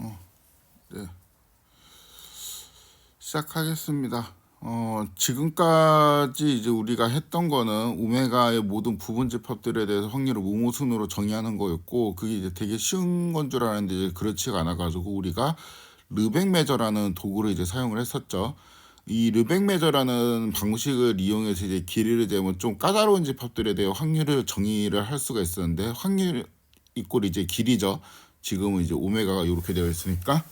네. 시작하겠습니다. 지금까지 이제 우리가 했던 거는 오메가의 모든 부분 집합들에 대해서 확률을 무모순으로 정의하는 거였고, 그게 이제 되게 쉬운 건 줄 알았는데 이제 그렇지가 않아가지고 우리가 르벡 매저라는 도구를 이제 사용을 했었죠. 이 르벡 매저라는 방식을 이용해서 이제 길이를 재면 좀 까다로운 집합들에 대해 확률을 정의를 할 수가 있었는데, 확률 이꼴 이제 길이죠. 지금은 이제 오메가가 이렇게 되어 있으니까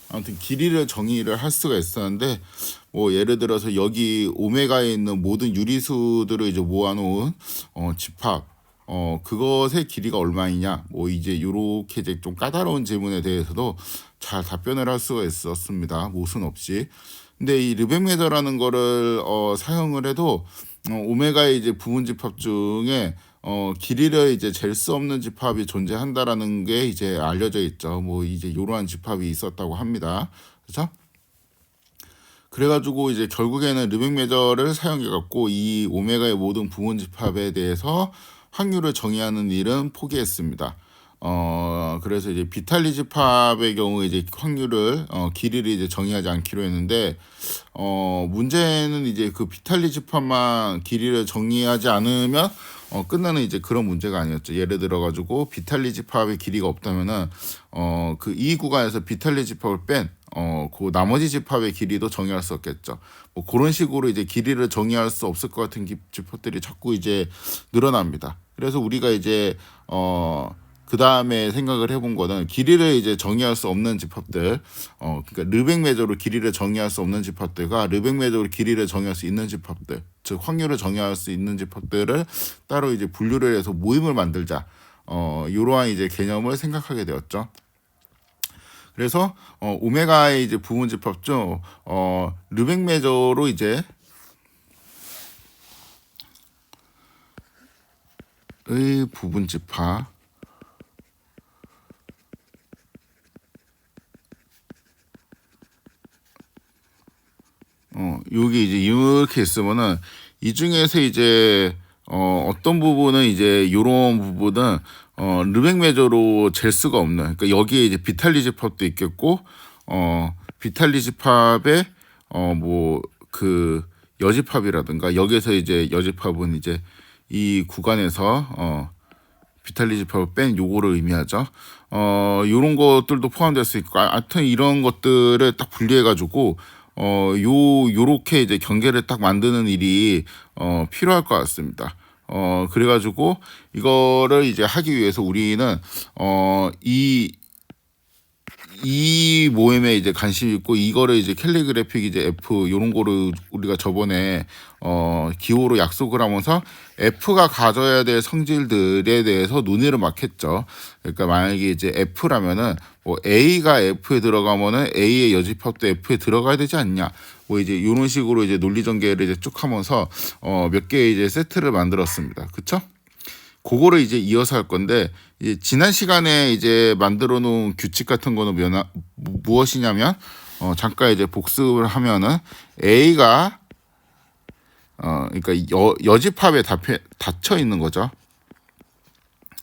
아무튼 길이를 정의를 할 수가 있었는데, 뭐 예를 들어서 여기 오메가에 있는 모든 유리수들을 이제 모아놓은 집합, 그것의 길이가 얼마이냐, 뭐 이제 요렇게 이제 좀 까다로운 질문에 대해서도 잘 답변을 할 수가 있었습니다. 모순 없이. 근데 이 르벡 매저라는 거를 사용을 해도 오메가의 이제 부분 집합 중에 길이를 이제 잴 수 없는 집합이 존재한다라는 게 이제 알려져 있죠. 뭐 이제 이러한 집합이 있었다고 합니다. 그렇죠? 그래가지고 이제 결국에는 르벡 매저를 사용해 갖고 이 오메가의 모든 부분 집합에 대해서 확률을 정의하는 일은 포기했습니다. 그래서 이제 비탈리 집합의 경우 이제 확률을 길이를 이제 정의하지 않기로 했는데, 문제는 이제 그 비탈리 집합만 길이를 정의하지 않으면 끝나는 이제 그런 문제가 아니었죠. 예를 들어 가지고 비탈리 집합의 길이가 없다면은 그 이 구간에서 비탈리 집합을 뺀 그 나머지 집합의 길이도 정의할 수 없겠죠. 뭐 그런 식으로 이제 길이를 정의할 수 없을 것 같은 집합들이 자꾸 이제 늘어납니다. 그래서 우리가 이제 그 다음에 생각을 해본 거는 길이를 이제 정의할 수 없는 집합들, 그러니까 르벡 매저로 길이를 정의할 수 없는 집합들과 르벡 매저로 길이를 정의할 수 있는 집합들, 즉 확률을 정의할 수 있는 집합들을 따로 이제 분류를 해서 모임을 만들자. 이러한 이제 개념을 생각하게 되었죠. 그래서 오메가의 이제 부분 집합 중 르벡 매저로 이제 의 부분 집합, 여기 이제 이렇게 있으면은 이 중에서 이제 어떤 부분은 이제 요런 부분은 르벡 매저로 잴 수가 없는, 그러니까 여기에 이제 비탈리 집합도 있겠고 비탈리 집합에 뭐 그 여집합이라든가, 여기서 이제 여집합은 이제 이 구간에서 비탈리 집합을 뺀 요거를 의미하죠. 요런 것들도 포함될 수 있고, 하여튼 이런 것들을 딱 분리해 가지고 요렇게 이제 경계를 딱 만드는 일이 필요할 것 같습니다. 그래가지고 이거를 이제 하기 위해서 우리는 이 모임에 이제 관심 있고, 이거를 이제 캘리그래픽 이제 F 요런 거를 우리가 저번에 기호로 약속을 하면서 F가 가져야 될 성질들에 대해서 논의를 막 했죠. 그러니까 만약에 이제 F라면은 뭐 A가 F에 들어가면은 A의 여집합도 F에 들어가야 되지 않냐, 뭐 이제 이런 식으로 이제 논리 전개를 이제 쭉 하면서 몇 개의 이제 세트를 만들었습니다. 그쵸? 그거를 이제 이어서 할 건데, 이제 지난 시간에 이제 만들어 놓은 규칙 같은 거는 무엇이냐면, 잠깐 이제 복습을 하면은 A가 그러니까 여집합에 닫혀 있는 거죠.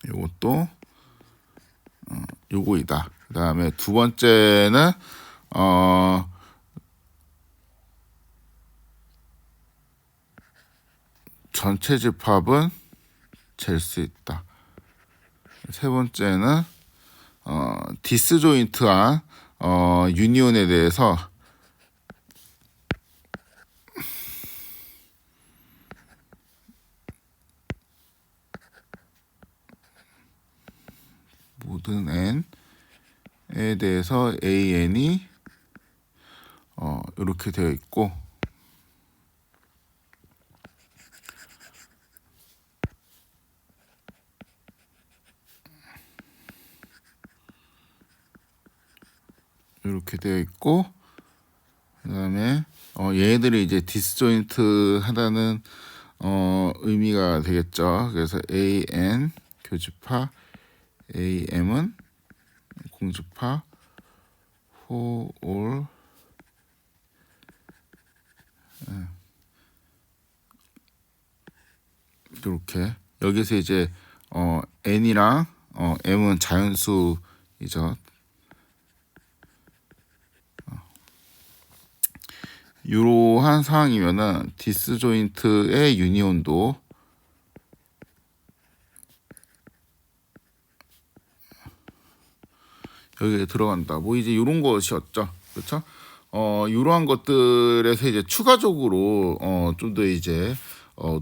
요것도 요거이다. 그다음에 두 번째는 전체 집합은 잴 수 있다. 세 번째는 디스조인트한 유니온에 대해서 모든 n에 대해서 an이 이렇게 되어 있고, 이렇게 되어 있고, 그다음에 얘네들이 이제 디스조인트 하다는 의미가 되겠죠. 그래서 an 교집합, am은 공집합, for all 이렇게. 여기서 이제 n이랑 m은 자연수이죠. 이러한 상황이면은 디스조인트의 유니온도 여기에 들어간다. 뭐 이제 이런 것이었죠. 그렇죠? 이러한 것들에서 이제 추가적으로 좀 더 이제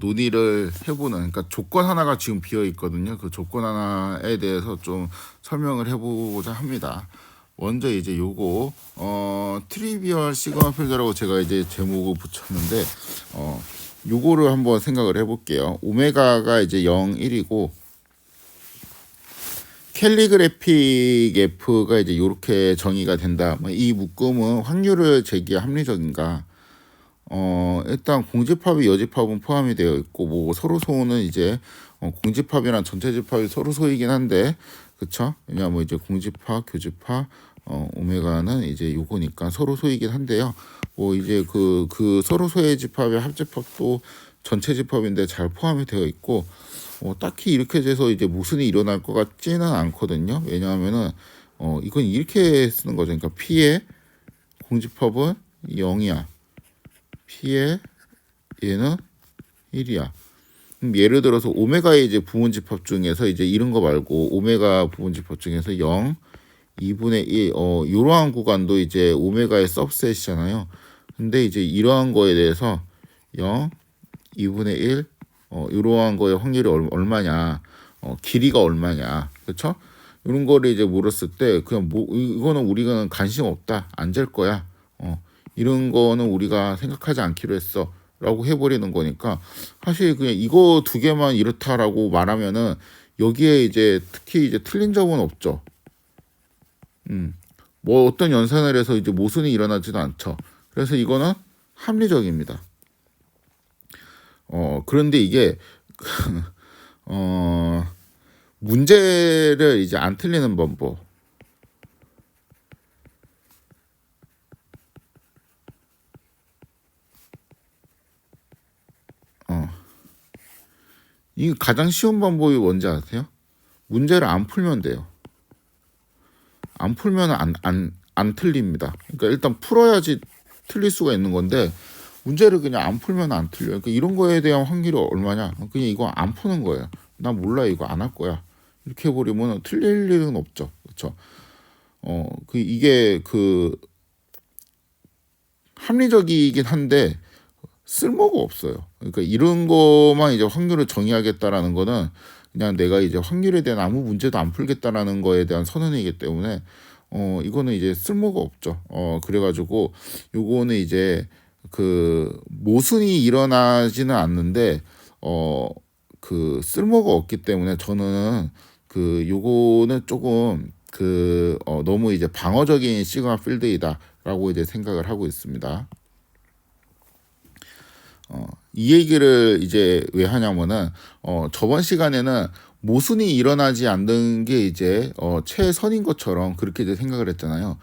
논의를 해보는, 그러니까 조건 하나가 지금 비어 있거든요. 그 조건 하나에 대해서 좀 설명을 해보고자 합니다. 먼저 이제 요거 트리비얼 시그마 필드라고 제가 이제 제목을 붙였는데 요거를 한번 생각을 해볼게요. 오메가가 이제 0, 1이고 캘리그래픽 F가 이제 이렇게 정의가 된다. 이 묶음은 확률을 재기에 합리적인가? 일단 공집합이 여집합은 포함이 되어 있고 뭐 서로소는 이제 공집합이랑 전체집합이 서로소이긴 한데 그쵸? 왜냐면 이제 공집합, 교집합, 오메가는 이제 요거니까 서로소이긴 한데요. 뭐 이제 그 서로소의 집합의 합집합도 전체집합인데 잘 포함이 되어 있고 딱히 이렇게 돼서 이제 모순이 일어날 것 같지는 않거든요. 왜냐하면은 이건 이렇게 쓰는 거죠. 그러니까 P의 공집합은 0이야. P의 얘는 1이야. 예를 들어서 오메가의 이제 부분집합 중에서 이제 이런 거 말고 오메가 부분집합 중에서 0, 2분의 1, 이러한 구간도 이제 오메가의 सब셋이잖아요. 근데 이제 이러한 거에 대해서 0, 2분의 1, 이러한 거의 확률이 얼마냐, 길이가 얼마냐, 그렇죠? 이런 거를 이제 물었을 때 그냥 뭐 이거는 우리가 관심 없다, 안 될 거야, 이런 거는 우리가 생각하지 않기로 했어라고 해버리는 거니까 사실 그냥 이거 두 개만 이렇다라고 말하면은 여기에 이제 특히 이제 틀린 점은 없죠. 뭐 어떤 연산을 해서 이제 모순이 일어나지도 않죠. 그래서 이거는 합리적입니다. 그런데 이게 문제를 이제 안 틀리는 방법. 이 가장 쉬운 방법이 뭔지 아세요? 문제를 안 풀면 돼요. 안 풀면 안 틀립니다. 그러니까 일단 풀어야지 틀릴 수가 있는 건데 문제를 그냥 안 풀면 안 틀려요. 그러니까 이런 거에 대한 확률이 얼마냐? 그냥 이거 안 푸는 거예요. 나 몰라, 이거 안 할 거야. 이렇게 해버리면 틀릴 일은 없죠. 그렇죠? 이게 합리적이긴 한데 쓸모가 없어요. 그러니까 이런 거만 이제 확률을 정의하겠다라는 거는 그냥 내가 이제 확률에 대한 아무 문제도 안 풀겠다라는 거에 대한 선언이기 때문에 이거는 이제 쓸모가 없죠. 그래가지고 요거는 이제 모순이 일어나지는 않는데 쓸모가 없기 때문에 저는 요거는 조금 너무 이제 방어적인 시그마 필드이다라고 이제 생각을 하고 있습니다. 이 얘기를 이제 왜 하냐면은 저번 시간에는 모순이 일어나지 않는 게 이제 최선인 것처럼 그렇게 이제 생각을 했잖아요.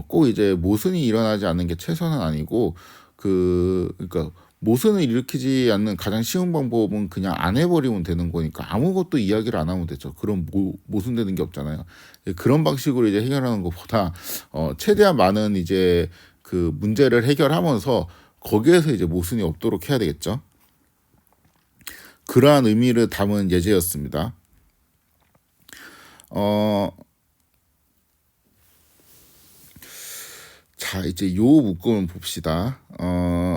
꼭 이제 모순이 일어나지 않는 게 최선은 아니고 그러니까 모순을 일으키지 않는 가장 쉬운 방법은 그냥 안 해버리면 되는 거니까 아무것도 이야기를 안 하면 되죠. 그럼 모순되는 게 없잖아요. 그런 방식으로 이제 해결하는 것보다 최대한 많은 이제 문제를 해결하면서 거기에서 이제 모순이 없도록 해야 되겠죠. 그러한 의미를 담은 예제였습니다. 자, 이제 요 묶음을 봅시다.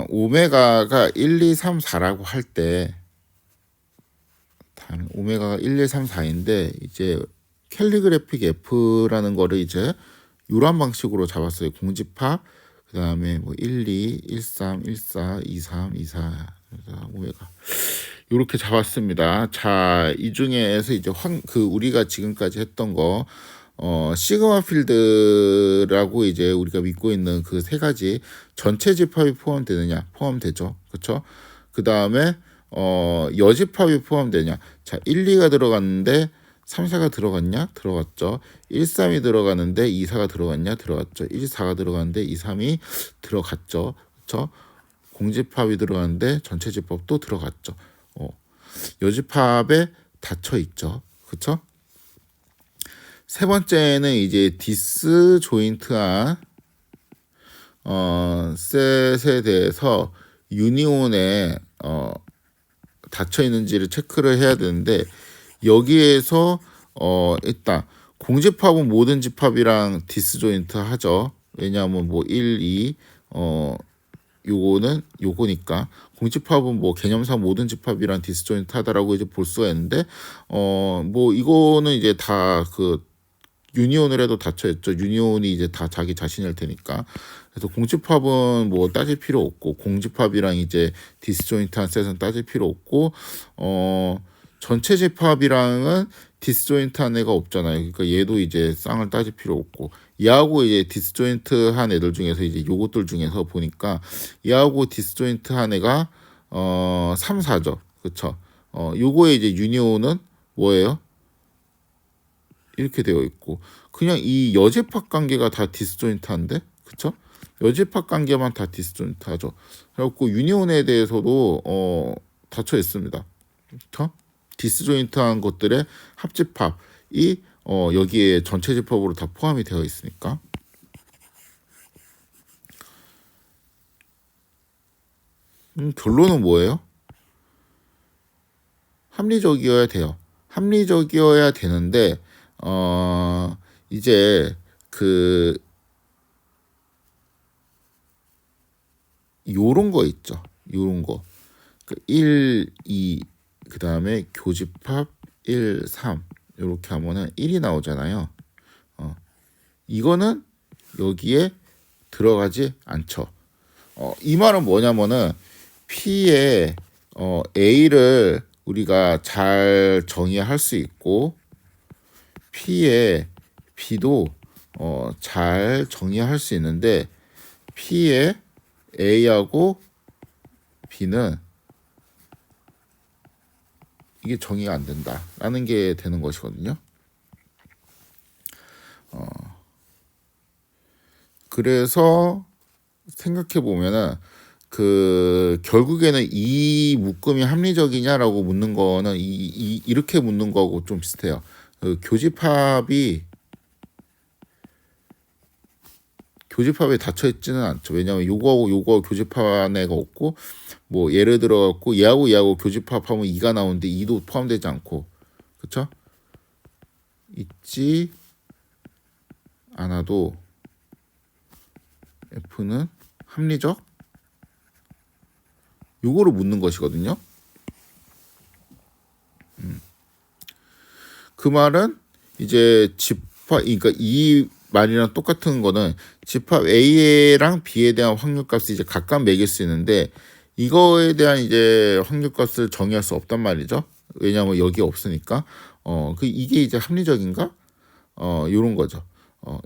오메가가 1, 2, 3, 4라고 할 때, 오메가가 1, 2, 3, 4인데, 이제 캘리그래픽 F라는 거를 이제 요런 방식으로 잡았어요. 공집합, 그 다음에 뭐 1, 2, 1, 3, 1, 4, 2, 3, 2, 4, 오메가. 요렇게 잡았습니다. 자, 이 중에서 이제 우리가 지금까지 했던 거, 시그마 필드라고 이제 우리가 믿고 있는 그 세 가지 전체 집합이 포함되느냐? 포함되죠. 그렇죠? 그 다음에 여집합이 포함되냐? 자, 1, 2가 들어갔는데 3, 4가 들어갔냐? 들어갔죠. 1, 3이 들어가는데 2, 4가 들어갔냐? 들어갔죠. 1, 4가 들어갔는데 2, 3이 들어갔죠. 그렇죠? 공집합이 들어갔는데 전체 집합도 들어갔죠. 여집합에 닫혀 있죠. 그렇죠? 세 번째는 이제 디스조인트한 셋에 대해서 유니온에 닫혀 있는지를 체크를 해야 되는데 여기에서 일단 공집합은 모든 집합이랑 디스조인트 하죠. 왜냐하면 뭐 1, 2 요거는 요거니까 공집합은 뭐 개념상 모든 집합이랑 디스조인트 하다라고 이제 볼 수가 있는데 뭐 이거는 이제 다 그 유니온을 해도 닫혀 있죠. 유니온이 이제 다 자기 자신일 테니까. 그래서 공집합은 뭐 따질 필요 없고 공집합이랑 이제 디스조인트한 셋은 따질 필요 없고 전체 집합이랑은 디스조인트한 애가 없잖아요. 그러니까 얘도 이제 쌍을 따질 필요 없고 얘하고 이제 디스조인트한 애들 중에서 이제 요것들 중에서 보니까 얘하고 디스조인트한 애가 3, 4죠. 그쵸? 요거의 이제 유니온은 뭐예요? 이렇게 되어 있고 그냥 이 여집합 관계가 다 디스조인트한데 그쵸? 여집합 관계만 다 디스조인트하죠. 그래갖고 유니온에 대해서도 닫혀 있습니다. 그쵸? 디스조인트한 것들의 합집합이 여기에 전체 집합으로 다 포함이 되어 있으니까 결론은 뭐예요? 합리적이어야 돼요. 합리적이어야 되는데 이제 그 요런 거 있죠. 요런 거. 그 1, 2 그다음에 교집합 1, 3 이렇게 하면은 1이 나오잖아요. 이거는 여기에 들어가지 않죠. 이 말은 뭐냐면은 P의 A를 우리가 잘 정의할 수 있고 P의 B도 잘 정의할 수 있는데 P의 A하고 B는 이게 정의가 안 된다라는 게 되는 것이거든요. 그래서 생각해 보면은 그 결국에는 이 묶음이 합리적이냐라고 묻는 거는 이렇게 묻는 거하고 좀 비슷해요. 그 교집합에 닫혀 있지는 않죠. 왜냐하면 요거하고 요거 교집합한 애가 없고 뭐 예를 들어 갖고 얘하고 교집합하면 2가 나오는데 2도 포함되지 않고 그쵸? 있지 않아도 F는 합리적? 요거를 묻는 것이거든요. 그 말은 이제 집합 그러니까 이 말이랑 똑같은 거는 집합 A랑 B에 대한 확률값이 이제 각각 매길 수 있는데 이거에 대한 이제 확률값을 정의할 수 없단 말이죠. 왜냐하면 여기 없으니까. 이게 이제 합리적인가? 요런 거죠.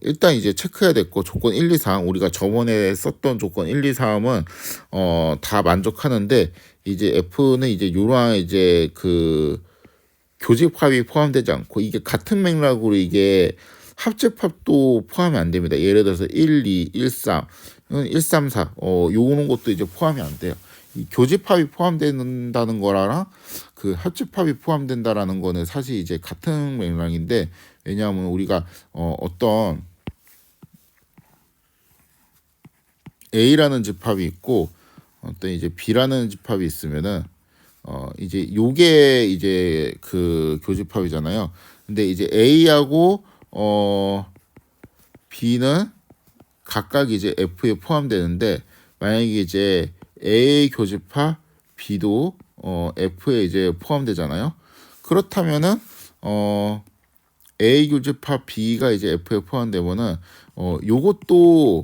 일단 이제 체크해야 될 거 조건 1, 2, 3 우리가 저번에 썼던 조건 1, 2, 3은 다 만족하는데 이제 F는 이제 요러한 이제 그 교집합이 포함되지 않고 이게 같은 맥락으로 이게 합집합도 포함이 안 됩니다. 예를 들어서 1, 2, 1, 3, 1, 3, 4 요런 것도 이제 포함이 안 돼요. 이 교집합이 포함된다는 거랑 그 합집합이 포함된다라는 거는 사실 이제 같은 맥락인데 왜냐하면 우리가 어떤 A라는 집합이 있고 어떤 이제 B라는 집합이 있으면은 이제 요게 이제 그 교집합이잖아요. 근데 이제 A하고 B는 각각 이제 F에 포함되는데 만약에 이제 A 교집합 B도 F에 이제 포함되잖아요. 그렇다면은 A 교집합 B가 이제 F에 포함되면은 요것도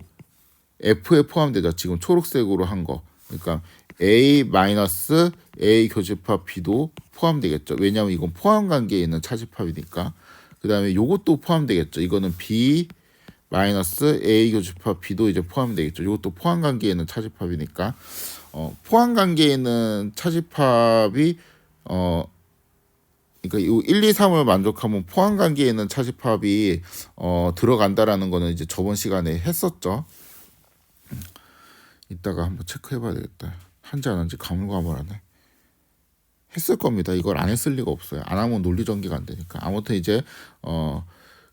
F에 포함되죠. 지금 초록색으로 한 거. 그러니까 A 마이너스 A 교집합 B도 포함되겠죠. 왜냐하면 이건 포함 관계에 있는 차집합이니까. 그 다음에 요것도 포함되겠죠. 이거는 B 마이너스 A 교집합 B도 이제 포함되겠죠. 이것도 포함 관계에 있는 차집합이니까 포함 관계에 있는 차집합이 그러니까 이 1, 2, 3을 만족하면 포함 관계에 있는 차집합이 들어간다라는 거는 이제 저번 시간에 했었죠. 이따가 한번 체크해봐야 되겠다. 한지 안 한지 가물가물하네. 했을 겁니다. 이걸 안 했을 리가 없어요. 안 하면 논리 전개가 안 되니까. 아무튼 이제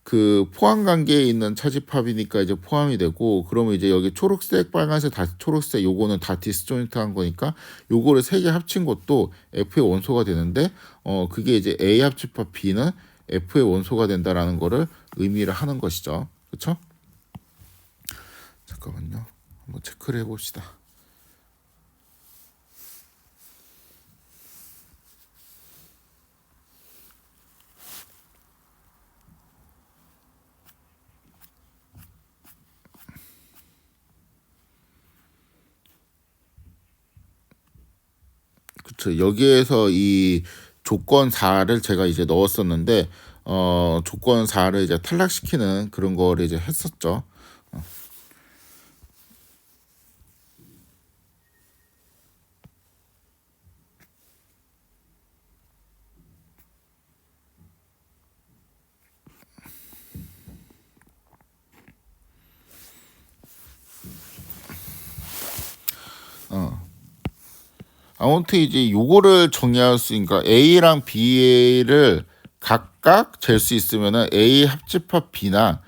그 포함 관계에 있는 차집합이니까 이제 포함이 되고, 그러면 이제 여기 초록색, 빨간색, 다 초록색, 요거는 다 디스조인트한 거니까 요거를 세 개 합친 것도 F의 원소가 되는데, 그게 이제 A 합집합 B는 F의 원소가 된다라는 거를 의미를 하는 것이죠. 그렇죠? 잠깐만요. 한번 체크를 해봅시다. 그쵸. 여기에서 이 조건 4를 제가 이제 넣었었는데, 조건 4를 이제 탈락시키는 그런 거를 이제 했었죠. 아무튼 이제 요거를 정의할 수, 그러니까 A랑 B를 각각 잴 수 있으면은 A 합집합 B나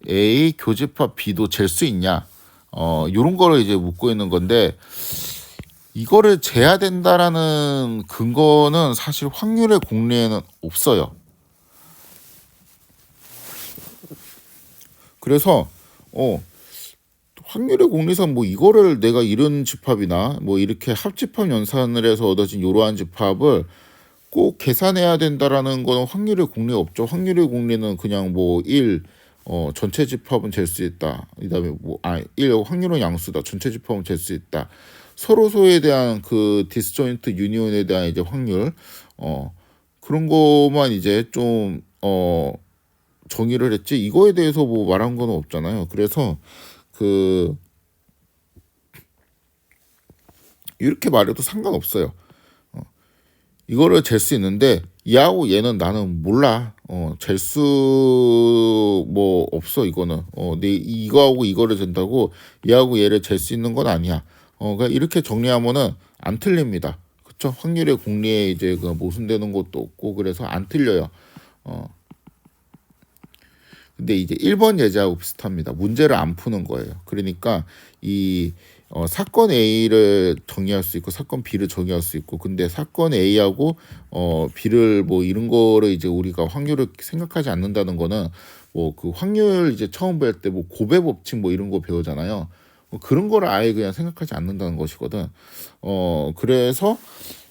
A 교집합 B도 잴 수 있냐? 요런 거를 이제 묻고 있는 건데, 이거를 재야 된다라는 근거는 사실 확률의 공리에는 없어요. 그래서 확률의 공리상 뭐 이거를 내가 이런 집합이나 뭐 이렇게 합집합 연산을 해서 얻어진 이러한 집합을 꼭 계산해야 된다라는 거는 확률의 공리 없죠. 확률의 공리는 그냥 뭐 1, 전체 집합은 잴 수 있다. 그다음에 1 확률은 양수다. 전체 집합은 잴 수 있다. 서로소에 대한 그 디스조인트 유니온에 대한 이제 확률, 그런 것만 이제 좀 정의를 했지, 이거에 대해서 뭐 말한 건 없잖아요. 그래서 그 이렇게 말해도 상관없어요. 이거를 잴 수 있는데 얘하고 얘는 나는 몰라. 잴 수 뭐 없어. 이거는 내 이거하고 이거를 잰다고 얘하고 얘를 잴 수 있는 건 아니야. 그러니까 이렇게 정리하면은 안 틀립니다. 그쵸? 확률의 공리에 이제 그 모순되는 것도 없고, 그래서 안 틀려요. 근데 이제 1번 예제하고 비슷합니다. 문제를 안 푸는 거예요. 그러니까 이 사건 A를 정의할 수 있고 사건 B를 정의할 수 있고, 근데 사건 A하고 B를 뭐 이런 거를 이제 우리가 확률을 생각하지 않는다는 거는, 뭐 그 확률 이제 처음 배울 때 뭐 고배 법칙 뭐 이런 거 배우잖아요. 그런 거를 아예 그냥 생각하지 않는다는 것이거든. 그래서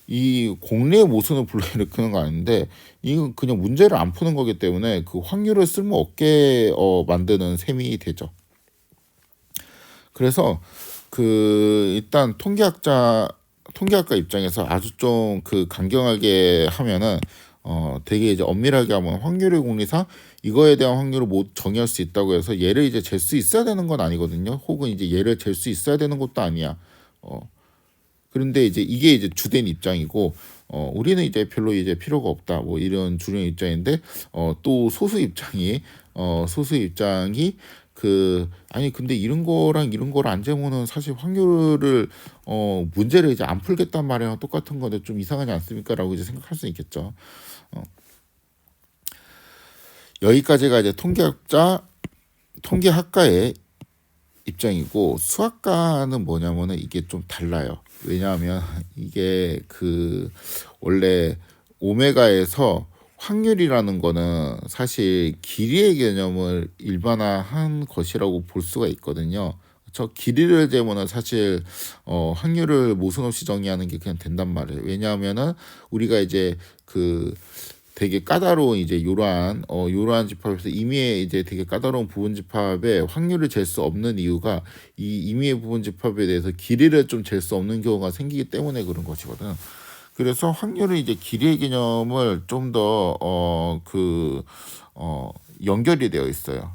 이 공리의 모순을 불러일으키는 거 아닌데, 이건 그냥 문제를 안 푸는 거기 때문에 그 확률을 쓸모 없게 만드는 셈이 되죠. 그래서 그 일단 통계학과 입장에서 아주 좀 그 강경하게 하면은 되게 이제 엄밀하게 하면 확률의 공리상 이거에 대한 확률을 못 정의할 수 있다고 해서 얘를 이제 잴 수 있어야 되는 건 아니거든요. 혹은 이제 얘를 잴 수 있어야 되는 것도 아니야. 그런데 이제 이게 이제 주된 입장이고, 우리는 이제 별로 이제 필요가 없다, 뭐 이런 주된 입장인데, 또 소수 입장이 그 아니 근데 이런 거랑 이런 거를 안 재면은 사실 확률을 문제를 이제 안 풀겠단 말이랑 똑같은 건데 좀 이상하지 않습니까라고 이제 생각할 수 있겠죠. 여기까지가 이제 통계학과의 입장이고, 수학과는 뭐냐면은 이게 좀 달라요. 왜냐하면 이게 그 원래 오메가에서 확률이라는 거는 사실 길이의 개념을 일반화한 것이라고 볼 수가 있거든요. 저 길이를 재면은 사실 확률을 모순 없이 정의하는 게 그냥 된단 말이에요. 왜냐하면은 우리가 이제 그 되게 까다로운 이제 요러한 집합에서 임의의 이제 되게 까다로운 부분 집합에 확률을 잴 수 없는 이유가, 이 임의의 부분 집합에 대해서 길이를 좀 잴 수 없는 경우가 생기기 때문에 그런 것이거든. 그래서 확률은 이제 길이의 개념을 좀 더 연결이 되어 있어요.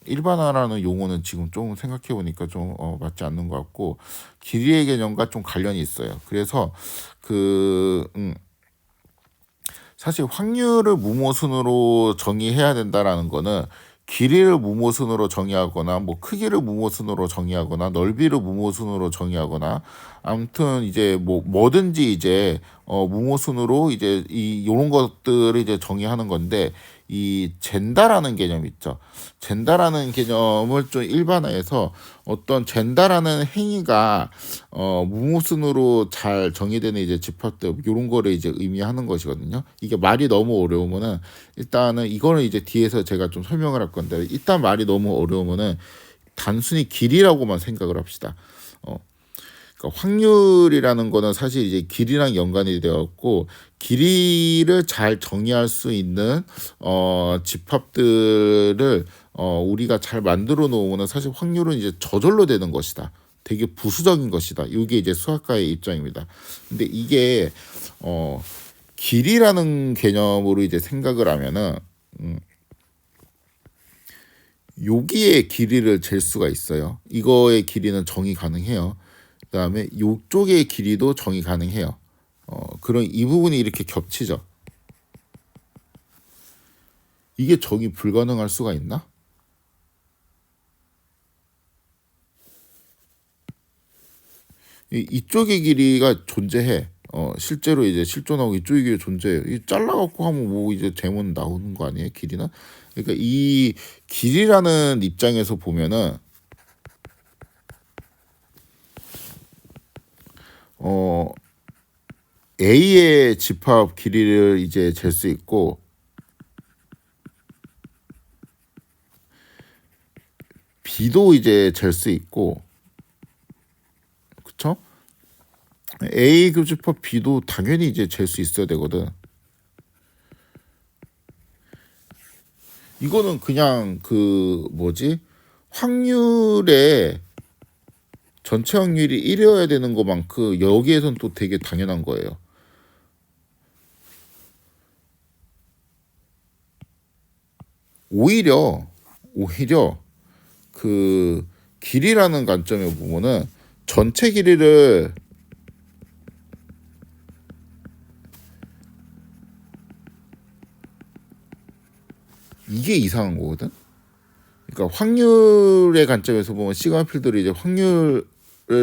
일반화라는 용어는 지금 좀 생각해 보니까 좀 맞지 않는 것 같고, 길이의 개념과 좀 관련이 있어요. 그래서 사실 확률을 무모순으로 정의해야 된다라는 거는 길이를 무모순으로 정의하거나 뭐 크기를 무모순으로 정의하거나 넓이를 무모순으로 정의하거나, 아무튼 이제 뭐든지 이제 무모순으로 이제 이 요런 것들을 이제 정의하는 건데, 이 젠다라는 개념 있죠. 젠다라는 개념을 좀 일반화해서 어떤 젠다라는 행위가 무무순으로 잘 정의되는 이제 집합들 이런 거를 이제 의미하는 것이거든요. 이게 말이 너무 어려우면은 일단은 이거는 이제 뒤에서 제가 좀 설명을 할 건데 일단 말이 너무 어려우면은 단순히 길이라고만 생각을 합시다. 그러니까 확률이라는 거는 사실 이제 길이랑 연관이 되었고 길이를 잘 정의할 수 있는 집합들을 우리가 잘 만들어 놓으면 사실 확률은 이제 저절로 되는 것이다. 되게 부수적인 것이다. 이게 이제 수학가의 입장입니다. 근데 이게 길이라는 개념으로 이제 생각을 하면은 여기에 길이를 잴 수가 있어요. 이거의 길이는 정의 가능해요. 그다음에 이쪽의 길이도 정의 가능해요. 그런 이 부분이 이렇게 겹치죠. 이게 정의 불가능할 수가 있나? 이쪽의 길이가 존재해. 실제로 이제 실존하고 이쪽의 길이 존재해요. 이 잘라갖고 하면 뭐 이제 제문 나오는 거 아니에요? 길이는? 그러니까 이 길이라는 입장에서 보면은 A의 집합 길이를 이제 잴 수 있고 B도 이제 잴 수 있고 그쵸? A 교집합 B도 당연히 이제 잴 수 있어야 되거든. 이거는 그냥 그 뭐지? 확률에 전체 확률이 1이어야 되는 것만큼 여기에선 또 되게 당연한 거예요. 오히려 그 길이라는 관점에 보면은 전체 길이를 이게 이상한 거거든. 그러니까 확률의 관점에서 보면 시그마 필드를 이제 확률을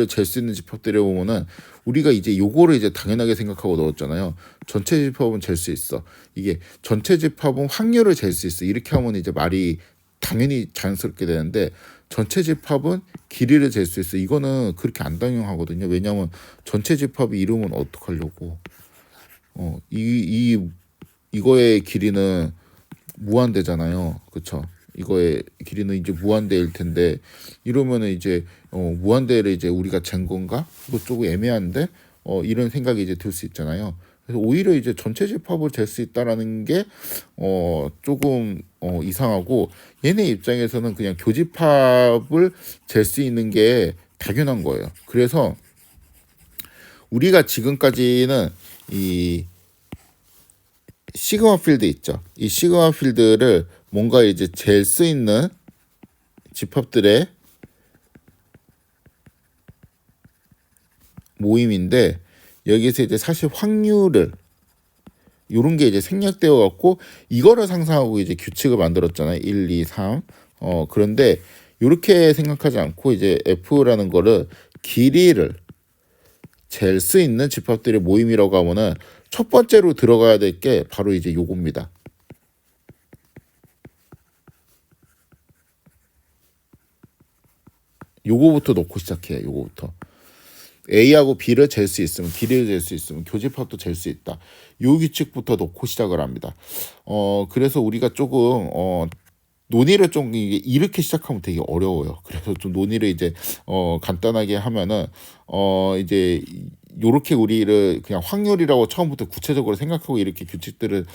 잴 수 있는 집합들에 보면은 우리가 이제 요거를 이제 당연하게 생각하고 넣었잖아요. 전체 집합은 잴 수 있어. 이게 전체 집합은 확률을 잴 수 있어. 이렇게 하면 이제 말이 당연히 자연스럽게 되는데 전체 집합은 길이를 잴 수 있어. 이거는 그렇게 안 당연하거든요. 왜냐하면 전체 집합이 이루면 어떡하려고. 이거의 길이는 무한대잖아요. 그쵸? 이거의 길이는 이제 무한대일 텐데 이러면은 이제 무한대를 이제 우리가 잰 건가? 이거 조금 애매한데 이런 생각이 이제 들 수 있잖아요. 그래서 오히려 이제 전체 집합을 잴 수 있다라는 게 조금 이상하고 얘네 입장에서는 그냥 교집합을 잴 수 있는 게 당연한 거예요. 그래서 우리가 지금까지는 이 시그마 필드 있죠. 이 시그마 필드를 뭔가 이제 잴 수 있는 집합들의 모임인데 여기서 이제 사실 확률을 요런 게 이제 생략되어 갖고 이거를 상상하고 이제 규칙을 만들었잖아요. 1, 2, 3. 그런데 이렇게 생각하지 않고 이제 F라는 거를 길이를 잴 수 있는 집합들의 모임이라고 하면은 첫 번째로 들어가야 될 게 바로 이제 요겁니다. 요거부터 놓고 시작해요. 요거부터. A하고 B를 잴 수 있으면 길이를 잴 수 있으면 교집합도 잴 수 있다. 요 규칙부터 놓고 시작을 합니다. 그래서 우리가 조금 논의를 좀 이렇게 시작하면 되게 어려워요. 그래서 좀 논의를 이제 간단하게 하면은 이제 요렇게 우리를 그냥 확률이라고 처음부터 구체적으로 생각하고 이렇게 규칙들을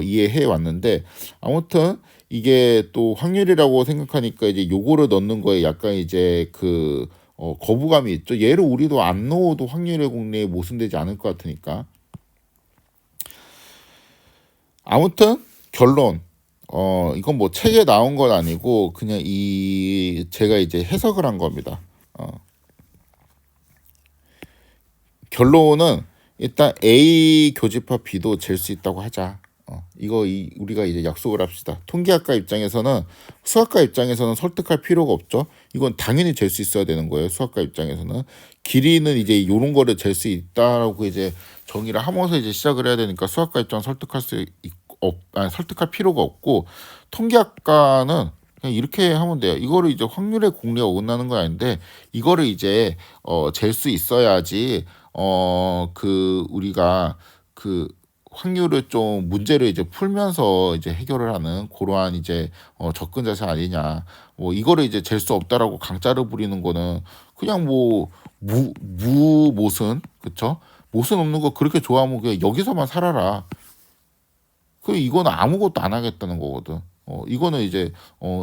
이해해 왔는데 아무튼 이게 또 확률이라고 생각하니까 이제 요거를 넣는 거에 약간 이제 그 거부감이 있죠. 얘를 우리도 안 넣어도 확률의 공리에 모순되지 않을 것 같으니까. 아무튼 결론. 이건 뭐 책에 나온 건 아니고 그냥 제가 이제 해석을 한 겁니다. 결론은 일단 A 교집합 B도 잴 수 있다고 하자. 우리가 이제 약속을 합시다. 통계학과 입장에서는 수학과 입장에서는 설득할 필요가 없죠. 이건 당연히 잴 수 있어야 되는 거예요. 수학과 입장에서는 길이는 이제 요런 거를 잴 수 있다라고 이제 정의를 하면서 이제 시작을 해야 되니까 수학과 입장 설득할 수 설득할 필요가 없고, 통계학과는 그냥 이렇게 하면 돼요. 이거를 이제 확률의 공리에 어긋나는 건 아닌데, 이거를 이제 잴 수 있어야지 우리가 그 확률을 좀 문제를 이제 풀면서 이제 해결을 하는 그러한 이제 접근 자세 아니냐. 뭐 이거를 이제 잴 수 없다라고 강짜를 부리는 거는 그냥 뭐 무모순, 그쵸? 모순 없는 거 그렇게 좋아하면 그냥 여기서만 살아라. 이거는 아무것도 안 하겠다는 거거든. 이거는 이제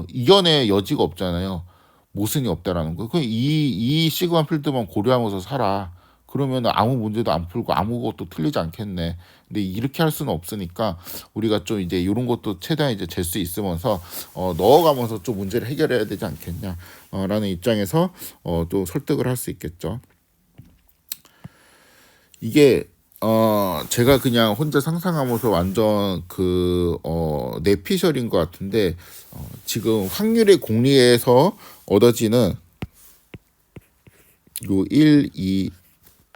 이견의 여지가 없잖아요. 모순이 없다라는 거. 이 시그마 필드만 고려하면서 살아. 그러면 아무 문제도 안 풀고 아무것도 틀리지 않겠네. 근데 이렇게 할 수는 없으니까 우리가 좀 이제 이런 것도 최대한 이제 잴 수 있으면서 넣어가면서 좀 문제를 해결해야 되지 않겠냐 라는 입장에서 또 설득을 할 수 있겠죠. 이게 제가 그냥 혼자 상상하면서 완전 내피셜인 것 같은데, 지금 확률의 공리에서 얻어지는 요 1, 2,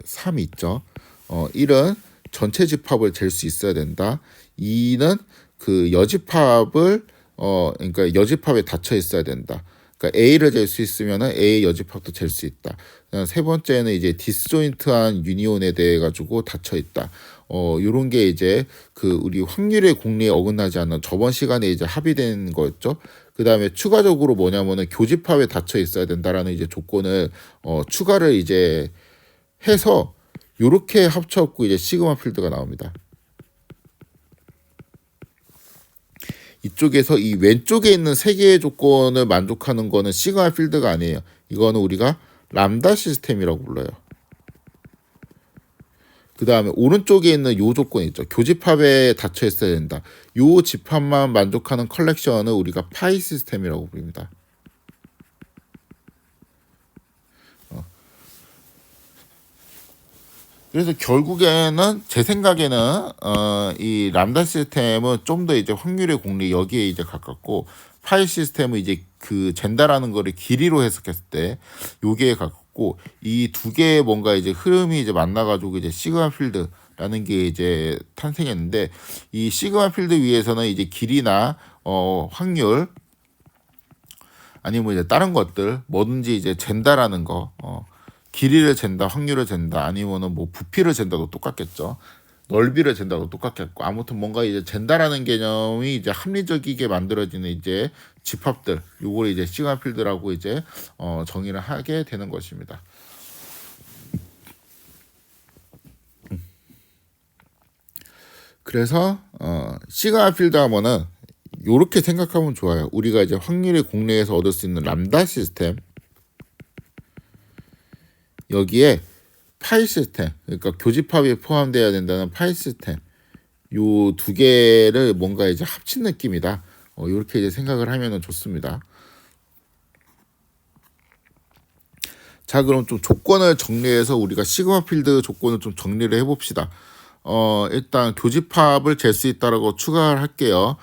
3 있죠. 1은 전체 집합을 잴 수 있어야 된다. 2는 그 여집합을 그러니까 여집합에 닫혀 있어야 된다. 그러니까 A를 잴 수 있으면은 A 여집합도 잴 수 있다. 세 번째는 이제 디스조인트한 유니온에 대해 가지고 닫혀 있다. 요런 게 이제 우리 확률의 공리에 어긋나지 않는 저번 시간에 이제 합의된 거였죠. 그 다음에 추가적으로 뭐냐면은 교집합에 닫혀 있어야 된다라는 이제 조건을 추가를 이제 해서 요렇게 합쳐갖고 이제 시그마 필드가 나옵니다. 이쪽에서 이 왼쪽에 있는 세 개의 조건을 만족하는 거는 시그마 필드가 아니에요. 이거는 우리가 람다 시스템이라고 불러요. 그 다음에 오른쪽에 있는 요 조건 있죠. 교집합에 닫혀 있어야 된다. 요 집합만 만족하는 컬렉션을 우리가 파이 시스템이라고 부릅니다. 그래서 결국에는 제 생각에는 이 람다 시스템은 좀 더 이제 확률의 공리 여기에 이제 가깝고, 파이 시스템은 이제 젠다라는 거를 길이로 해석했을 때 요게 가깝고, 이 두 개의 뭔가 이제 흐름이 이제 만나가지고 이제 시그마 필드라는 게 이제 탄생했는데, 이 시그마 필드 위에서는 이제 길이나 확률 아니면 이제 다른 것들 뭐든지 이제 젠다라는 거, 길이를 잰다, 확률을 잰다, 아니면은 뭐 부피를 잰다도 똑같겠죠. 넓이를 잰다도 똑같겠고, 아무튼 뭔가 이제 잰다라는 개념이 이제 합리적이게 만들어지는 이제 집합들, 요걸 이제 시그마 필드라고 이제 정의를 하게 되는 것입니다. 그래서 시그마 필드 하면은 요렇게 생각하면 좋아요. 우리가 이제 확률의 공리에서 얻을 수 있는 람다 시스템, 여기에 파이 시스템, 그러니까 교집합이 포함되어야 된다는 파이 시스템, 요 두 개를 뭔가 이제 합친 느낌이다. 이렇게 이제 생각을 하면은 좋습니다. 자, 그럼 좀 조건을 정리해서 우리가 시그마 필드 조건을 좀 정리를 해봅시다. 일단 교집합을 잴 수 있다라고 추가를 할게요.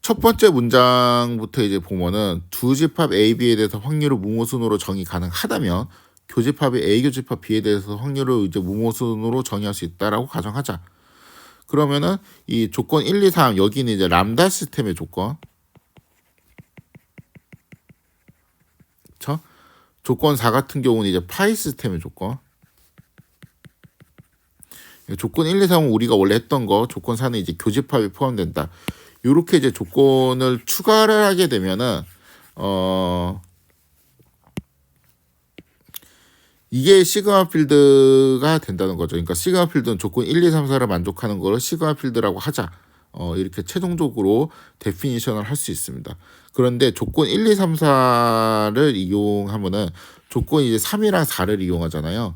첫 번째 문장부터 이제 보면은 두 집합 A, B에 대해서 확률을 무모순으로 정의 가능하다면 교집합의 A 교집합 B에 대해서 확률을 이제 무모순으로 정의할 수 있다라고 가정하자. 그러면은 이 조건 1, 2, 3 여기는 이제 람다 시스템의 조건. 그렇죠? 조건 4 같은 경우는 이제 파이 시스템의 조건. 조건 1, 2, 3은 우리가 원래 했던 거, 조건 4는 이제 교집합이 포함된다. 이렇게 이제 조건을 추가를 하게 되면은 이게 시그마 필드가 된다는 거죠. 그러니까 시그마 필드는 조건 1, 2, 3, 4를 만족하는 거를 시그마 필드라고 하자. 이렇게 최종적으로 데피니션을 할 수 있습니다. 그런데 조건 1, 2, 3, 4를 이용하면은 조건 이제 3이랑 4를 이용하잖아요.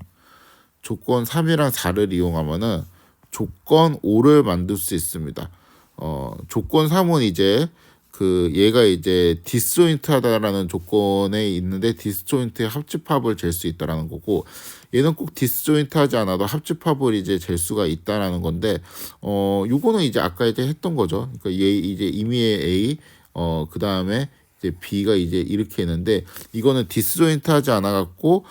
조건 3이랑 4를 이용하면은 조건 5를 만들 수 있습니다. 조건 3은 이제 얘가 이제 디스조인트하다라는 조건에 있는데 디스조인트의 합집합을 잴 수 있다라는 거고, 얘는 꼭 디스조인트하지 않아도 합집합을 이제 잴 수가 있다라는 건데, 요거는 이제 아까 이제 했던 거죠. 그러니까 얘 이제 임의의 A, 그 다음에 이제 B가 이제 이렇게 있는데 이거는 디스조인트 하지 않아 갖고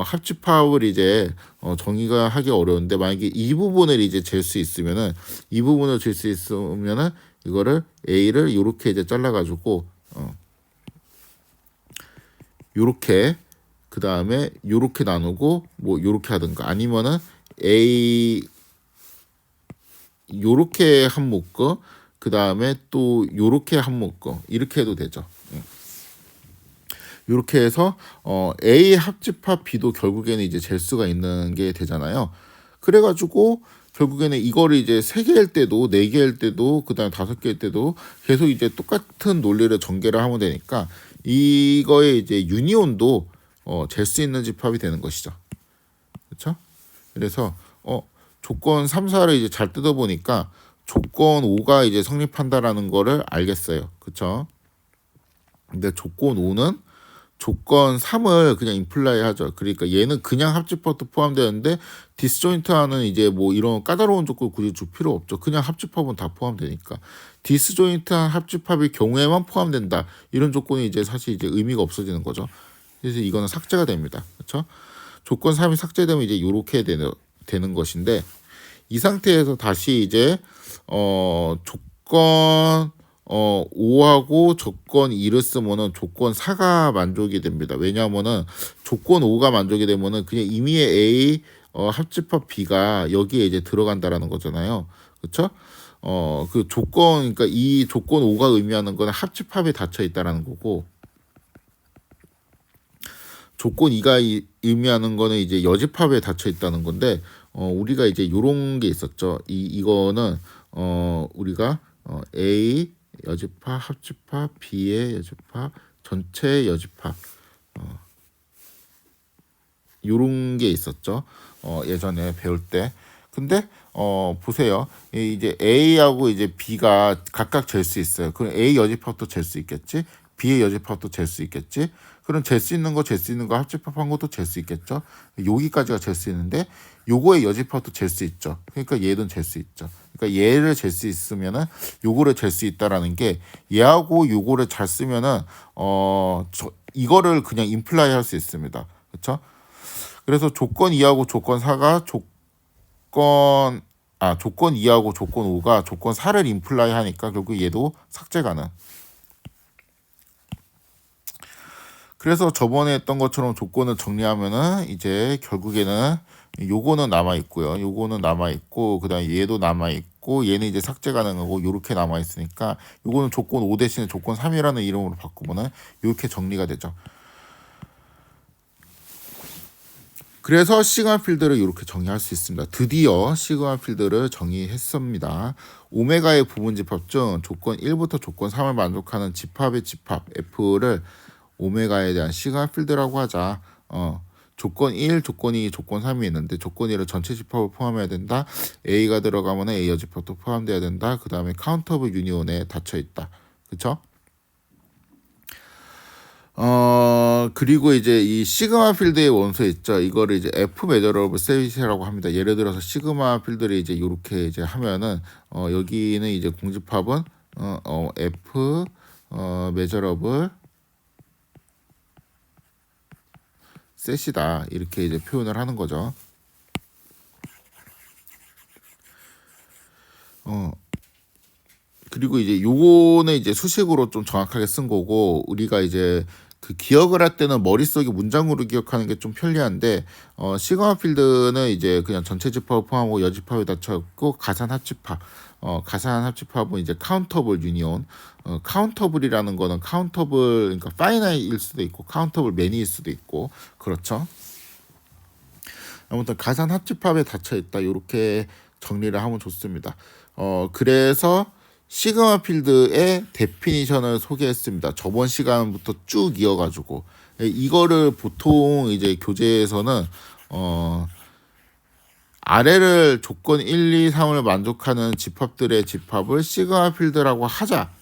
합집합을 이제 정의가 하기 어려운데 만약에 이 부분을 이제 잴 수 있으면은 이 부분을 잴 수 있으면은 이거를 A를 요렇게 이제 잘라 가지고 요렇게 그 다음에 요렇게 나누고 뭐 요렇게 하든가 아니면은 A 요렇게 한 묶어 그 다음에 또 요렇게 한 묶어 이렇게 해도 되죠. 요렇게 해서 A 합집합 B도 결국에는 이제 잴 수가 있는 게 되잖아요. 그래가지고 결국에는 이거를 이제 3개일 때도 4개일 때도 그다음에 5개일 때도 계속 이제 똑같은 논리를 전개를 하면 되니까 이거의 이제 유니온도 잴 수 있는 집합이 되는 것이죠. 그렇죠? 그래서 조건 3, 4를 이제 잘 뜯어 보니까 조건 5가 이제 성립한다라는 거를 알겠어요. 그렇죠? 근데 조건 5는 조건 3을 그냥 임플라이 하죠. 그러니까 얘는 그냥 합집합도 포함되는데 디스조인트하는 이제 뭐 이런 까다로운 조건 굳이 줄 필요 없죠. 그냥 합집합은 다 포함되니까. 디스조인트한 합집합의 경우에만 포함된다. 이런 조건이 이제 사실 이제 의미가 없어지는 거죠. 그래서 이거는 삭제가 됩니다. 그렇죠? 조건 3이 삭제되면 이제 이렇게 되는 것인데 이 상태에서 다시 이제 조건 5하고 조건 2를 쓰면은 조건 4가 만족이 됩니다. 왜냐하면은 조건 5가 만족이 되면은 그냥 임의의 A 합집합 B가 여기에 이제 들어간다라는 거잖아요. 그렇죠? 그 조건 그러니까 이 조건 5가 의미하는 거는 합집합에 닫혀 있다라는 거고 조건 2가 의미하는 거는 이제 여집합에 닫혀 있다는 건데 우리가 이제 요런 게 있었죠. 이거는 우리가 A 여집합, 합집합, B의 여집합, 전체 여집합 요런 게 있었죠. 예전에 배울 때. 근데 보세요. 이제 A하고 이제 B가 각각 잴 수 있어요. 그럼 A 여집합도 잴 수 있겠지. B의 여집합도 잴 수 있겠지. 그럼 잴 수 있는 거 합집합한 것도 잴 수 있겠죠. 여기까지가 잴 수 있는데 요거의 여집합도 잴 수 있죠. 그러니까 얘는 잴 수 있죠. 그러니까 얘를 잴 수 있으면은 요거를 잴 수 있다라는 게 얘하고 요거를 잘 쓰면은 이거를 그냥 임플라이 할 수 있습니다. 그렇죠? 그래서 조건 2하고 조건 4가 조건 2하고 조건 5가 조건 4를 임플라이 하니까 결국 얘도 삭제 가능. 그래서 저번에 했던 것처럼 조건을 정리하면은 이제 결국에는 요거는 남아 있고요. 요거는 남아 있고 그다음에 얘도 남아 있고 얘는 이제 삭제 가능하고 요렇게 남아 있으니까 요거는 조건 5 대신에 조건 3이라는 이름으로 바꾸면은 요렇게 정리가 되죠. 그래서 시그마 필드를 이렇게 정의할 수 있습니다. 드디어 시그마 필드를 정의했습니다. 오메가의 부분 집합 중 조건 1부터 조건 3을 만족하는 집합의 집합 F를 오메가에 대한 시그마 필드라고 하자. 조건 1, 조건 2, 조건 3이 있는데 조건 1을 전체 집합을 포함해야 된다. A가 들어가면 A 여집합도 포함돼야 된다. 그 다음에 카운터 오브 유니온에 닫혀 있다. 그쵸? 그리고 이제 이 시그마 필드의 원소 있죠. 이거를 이제 F 메저러블 셋이라고 합니다. 예를 들어서 시그마 필드를 이제 이렇게 이제 하면은 여기는 이제 공집합은 F 메저러블 셋이다. 이렇게 이제 표현을 하는 거죠. 그리고 이제 요거는 이제 수식으로 좀 정확하게 쓴 거고 우리가 이제 그 기억을 할 때는 머릿속에 문장으로 기억하는 게 좀 편리한데 시그마 필드는 이제 그냥 전체 집합을 포함하고 여집합에 닫혀 있고 가산 합집합 가산 합집합은 이제 카운터블 유니온 카운터블이라는 거는 카운터블 그러니까 파이나이일 수도 있고 카운터블 매니일 수도 있고 그렇죠. 아무튼 가산 합집합에 닫혀 있다 이렇게 정리를 하면 좋습니다. 그래서 시그마 필드의 데피니션을 소개했습니다. 저번 시간부터 쭉 이어가지고 이거를 보통 이제 교재에서는 아래를 조건 1, 2, 3을 만족하는 집합들의 집합을 시그마 필드라고 하자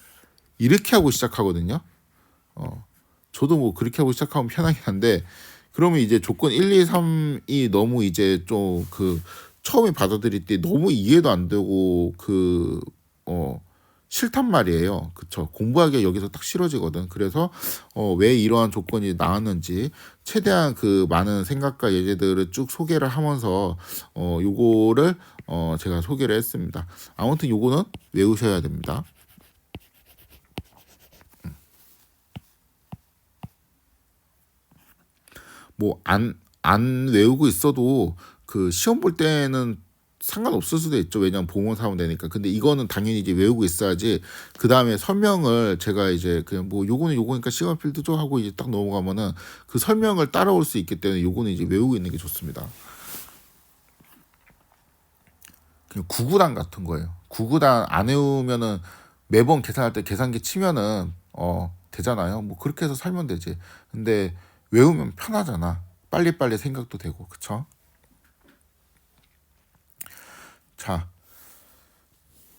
이렇게 하고 시작하거든요. 저도 뭐 그렇게 하고 시작하면 편하긴 한데 그러면 이제 조건 1, 2, 3이 너무 이제 좀 그 처음에 받아들일 때 너무 이해도 안 되고 싫단 말이에요. 그쵸? 공부하기가 여기서 딱 싫어지거든. 그래서 왜 이러한 조건이 나왔는지 최대한 그 많은 생각과 예제들을 쭉 소개를 하면서 요거를 제가 소개를 했습니다. 아무튼 요거는 외우셔야 됩니다. 뭐 안 외우고 있어도 그 시험 볼 때는 상관없을 수도 있죠. 왜냐면 보면서 하면 되니까. 근데 이거는 당연히 이제 외우고 있어야지. 그 다음에 설명을 제가 이제 그냥 뭐 요거는 요거니까 시간 필드죠 하고 이제 딱 넘어가면은 그 설명을 따라올 수 있기 때문에 요거는 이제 외우고 있는 게 좋습니다. 그냥 구구단 같은 거예요. 구구단 안 외우면은 매번 계산할 때 계산기 치면은 되잖아요. 뭐 그렇게 해서 살면 되지. 근데 외우면 편하잖아. 빨리빨리 생각도 되고. 그쵸? 자,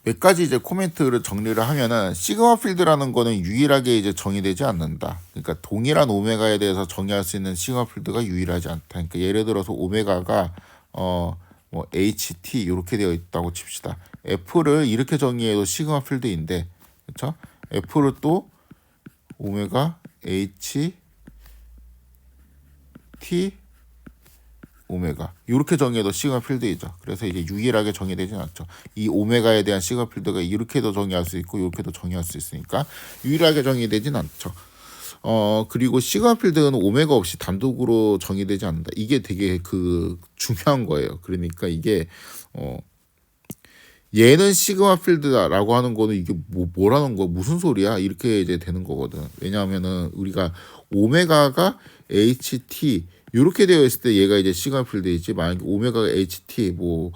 몇 가지 이제 코멘트를 정리를 하면은 시그마 필드라는 거는 유일하게 이제 정의되지 않는다. 그러니까 동일한 오메가에 대해서 정의할 수 있는 시그마 필드가 유일하지 않다. 그러니까 예를 들어서 오메가가 뭐 HT 이렇게 되어 있다고 칩시다. F를 이렇게 정의해도 시그마 필드인데, 그렇죠? F를 또 오메가 HT 오메가 이렇게 정의해도 시그마 필드이죠. 그래서 이제 유일하게 정의되진 않죠. 이 오메가에 대한 시그마 필드가 이렇게도 정의할 수 있고 이렇게도 정의할 수 있으니까 유일하게 정의되진 않죠. 그리고 시그마 필드는 오메가 없이 단독으로 정의되지 않는다. 이게 되게 그 중요한 거예요. 그러니까 이게 얘는 시그마 필드다라고 하는 거는 이게 뭐라는 거 무슨 소리야 이렇게 이제 되는 거거든. 왜냐하면은 우리가 오메가가 HT 이렇게 되어 있을 때 얘가 이제 시그마 필드이지. 만약에 오메가가 HT 뭐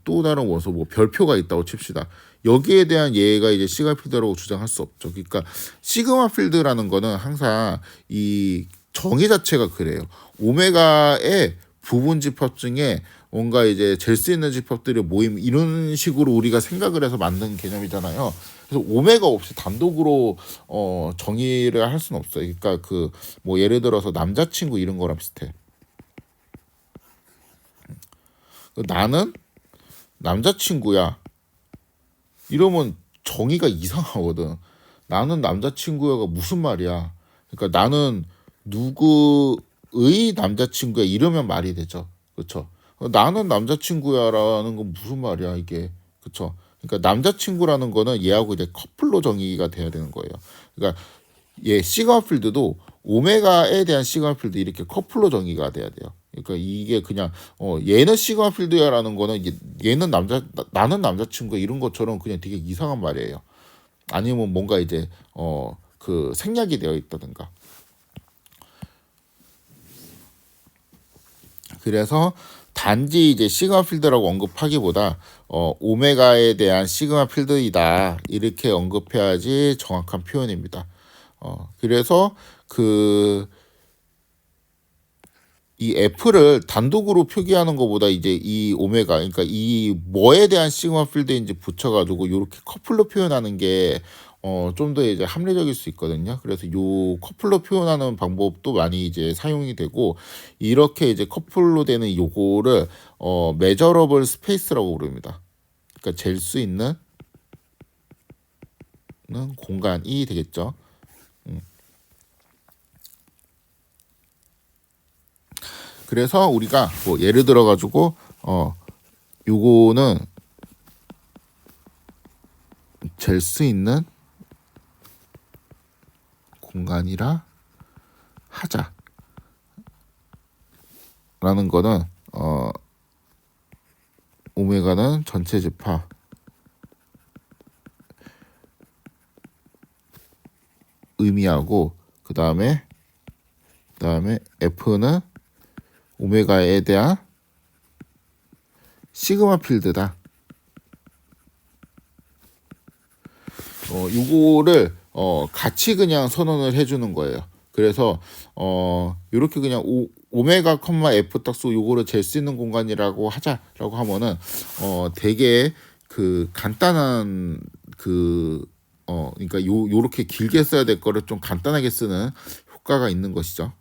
또 다른 원소 뭐 별표가 있다고 칩시다. 여기에 대한 얘가 이제 시그마 필드라고 주장할 수 없죠. 그러니까 시그마 필드라는 거는 항상 이 정의 자체가 그래요. 오메가의 부분 집합 중에 뭔가 이제 잴 수 있는 집합들의 모임 이런 식으로 우리가 생각을 해서 만든 개념이잖아요. 그래서 오메가 없이 단독으로 정의를 할 수는 없어요. 그러니까 그 뭐 예를 들어서 남자친구 이런 거랑 비슷해. 나는 남자친구야. 이러면 정의가 이상하거든. 나는 남자친구야가 무슨 말이야. 그러니까 나는 누구의 남자친구야 이러면 말이 되죠. 그렇죠? 나는 남자친구야라는 건 무슨 말이야 이게. 그렇죠? 그러니까 남자친구라는 거는 얘하고 이제 커플로 정의가 돼야 되는 거예요. 그러니까 얘 시그마 필드도 오메가에 대한 시그마 필드 이렇게 커플로 정의가 돼야 돼요. 그러니까 이게 그냥 얘는 시그마 필드야라는 거는 얘는 나는 남자친구야 이런 것처럼 그냥 되게 이상한 말이에요. 아니면 뭔가 이제 그 생략이 되어 있다든가. 그래서 단지 이제 시그마 필드라고 언급하기보다 오메가에 대한 시그마 필드이다 이렇게 언급해야지 정확한 표현입니다. 그래서 이 F를 단독으로 표기하는 것보다 이제 이 오메가, 그러니까 이 뭐에 대한 시그마 필드인지 붙여가지고 이렇게 커플로 표현하는 게 좀 더 이제 합리적일 수 있거든요. 그래서 요 커플로 표현하는 방법도 많이 이제 사용이 되고 이렇게 이제 커플로 되는 요거를 메저러블 스페이스라고 부릅니다. 그러니까 잴 수 있는 공간이 되겠죠. 그래서 우리가 뭐 예를 들어 가지고 요거는 잴 수 있는 공간이라 하자라는 거는 오메가는 전체 집합 의미하고 그 다음에 F는 오메가에 대한 시그마 필드다. 요거를 같이 그냥 선언을 해주는 거예요. 그래서 이렇게 그냥 오메가 컴마 F 딱 쓰고 요거를 잴 수 있는 공간이라고 하자라고 하면은 되게 그 간단한 그러니까 요렇게 길게 써야 될 거를 좀 간단하게 쓰는 효과가 있는 것이죠.